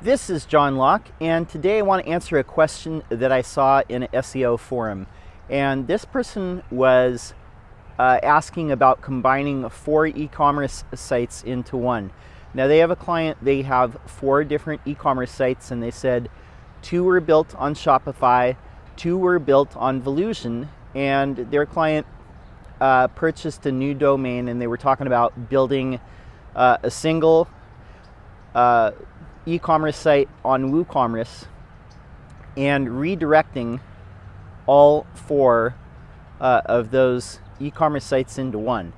This is John Locke, and today I want to answer a question that I saw in an SEO forum. And this person was asking about combining 4 e-commerce sites into one. Now they have a client, they have 4 different e-commerce sites, and they said 2 were built on Shopify, 2 were built on Volusion, and their client purchased a new domain, and they were talking about building a single e-commerce site on WooCommerce and redirecting all 4 of those e-commerce sites into one.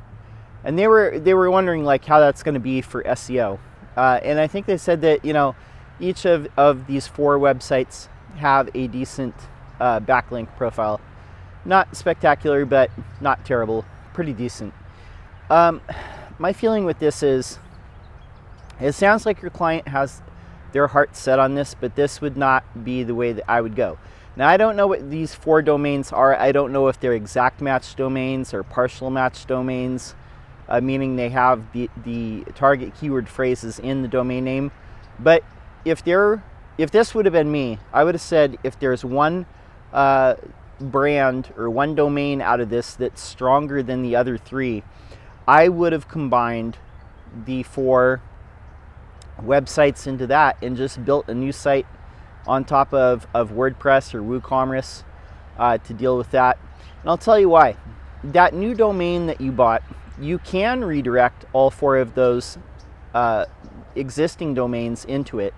And they were wondering like how that's going to be for SEO. And I think they said that each of these 4 websites have a decent backlink profile. Not spectacular, but not terrible. Pretty decent. My feeling with this is, it sounds like your client has their heart set on this, but this would not be the way that I would go. Now, I don't know what these 4 domains are. I don't know if they're exact match domains or partial match domains, meaning they have the target keyword phrases in the domain name. But if this would have been me, I would have said if there's one brand or one domain out of this that's stronger than the other 3, I would have combined the 4 websites into that and just built a new site on top of WordPress or WooCommerce to deal with that. And I'll tell you why. That new domain that you bought, you can redirect all 4 of those existing domains into it,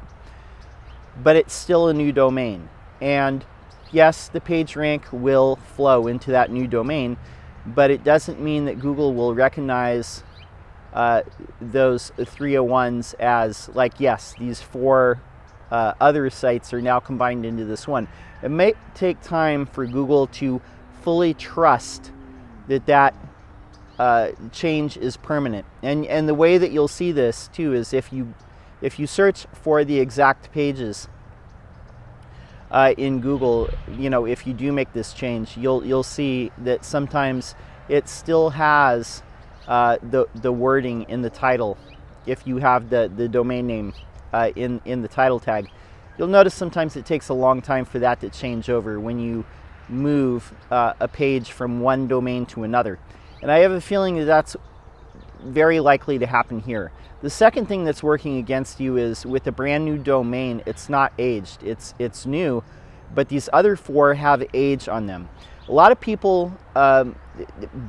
but it's still a new domain. And yes, the page rank will flow into that new domain, but it doesn't mean that Google will recognize those 301s as like, yes, these 4 other sites are now combined into this one. It may take time for Google to fully trust that change is permanent. And the way that you'll see this too is if you search for the exact pages in Google, if you do make this change, you'll see that sometimes it still has the wording in the title. If you have the domain name in the title tag, you'll notice sometimes it takes a long time for that to change over when you move a page from one domain to another. And I have a feeling that that's very likely to happen here. The second thing that's working against you is with a brand new domain, it's not aged, it's new, but these other 4 have age on them. A lot of people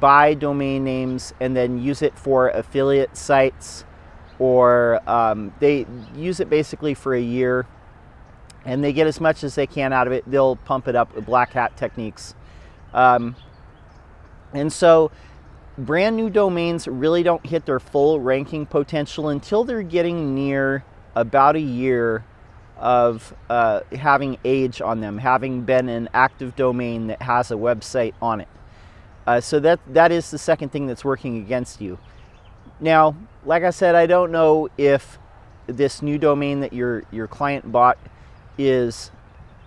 buy domain names and then use it for affiliate sites, or they use it basically for a year and they get as much as they can out of it. They'll pump it up with black hat techniques. And so brand new domains really don't hit their full ranking potential until they're getting near about a year of having age on them, having been an active domain that has a website on it. So that is the second thing that's working against you. Now, like I said, I don't know if this new domain that your client bought is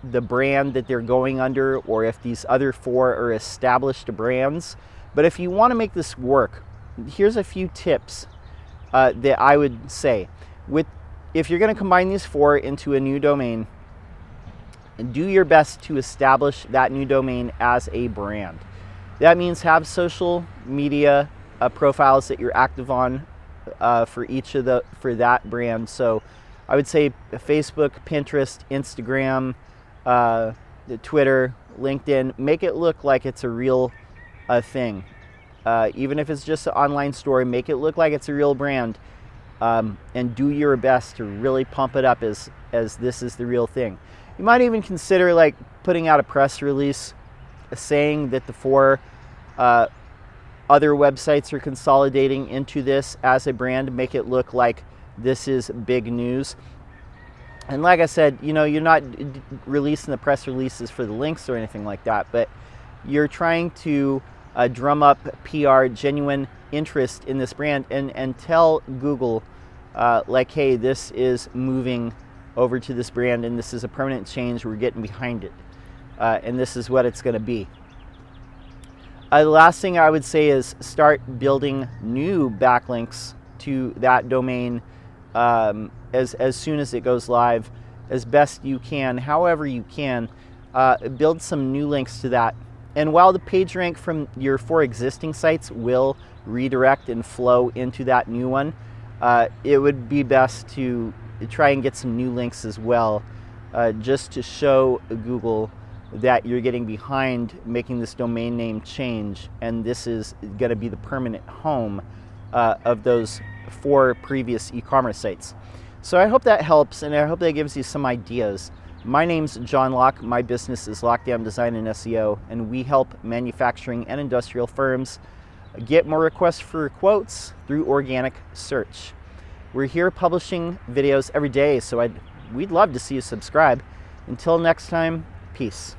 the brand that they're going under, or if these other 4 are established brands. But if you want to make this work, here's a few tips that I would say. If you're going to combine these 4 into a new domain, do your best to establish that new domain as a brand. That means have social media profiles that you're active on for that brand. So I would say Facebook, Pinterest, Instagram, Twitter, LinkedIn. Make it look like it's a real thing. Even if it's just an online store, make it look like it's a real brand, and do your best to really pump it up as this is the real thing. You might even consider like putting out a press release saying that the 4 other websites are consolidating into this as a brand. Make it look like this is big news. And like I said, you're not releasing the press releases for the links or anything like that, but you're trying to drum up PR, genuine interest in this brand, and tell Google like, hey, this is moving over to this brand and this is a permanent change, we're getting behind it, and this is what it's going to be. The last thing I would say is start building new backlinks to that domain as soon as it goes live, as best you can, however you can. Build some new links to that. And while the page rank from your 4 existing sites will redirect and flow into that new one, it would be best to try and get some new links as well, just to show Google that you're getting behind making this domain name change, and this is going to be the permanent home of those 4 previous e-commerce sites. So I hope that helps, and I hope that gives you some ideas. My name's John Locke. My business is Lockdown Design and SEO, and we help manufacturing and industrial firms get more requests for quotes through organic search. We're here publishing videos every day, so we'd love to see you subscribe. Until next time, peace.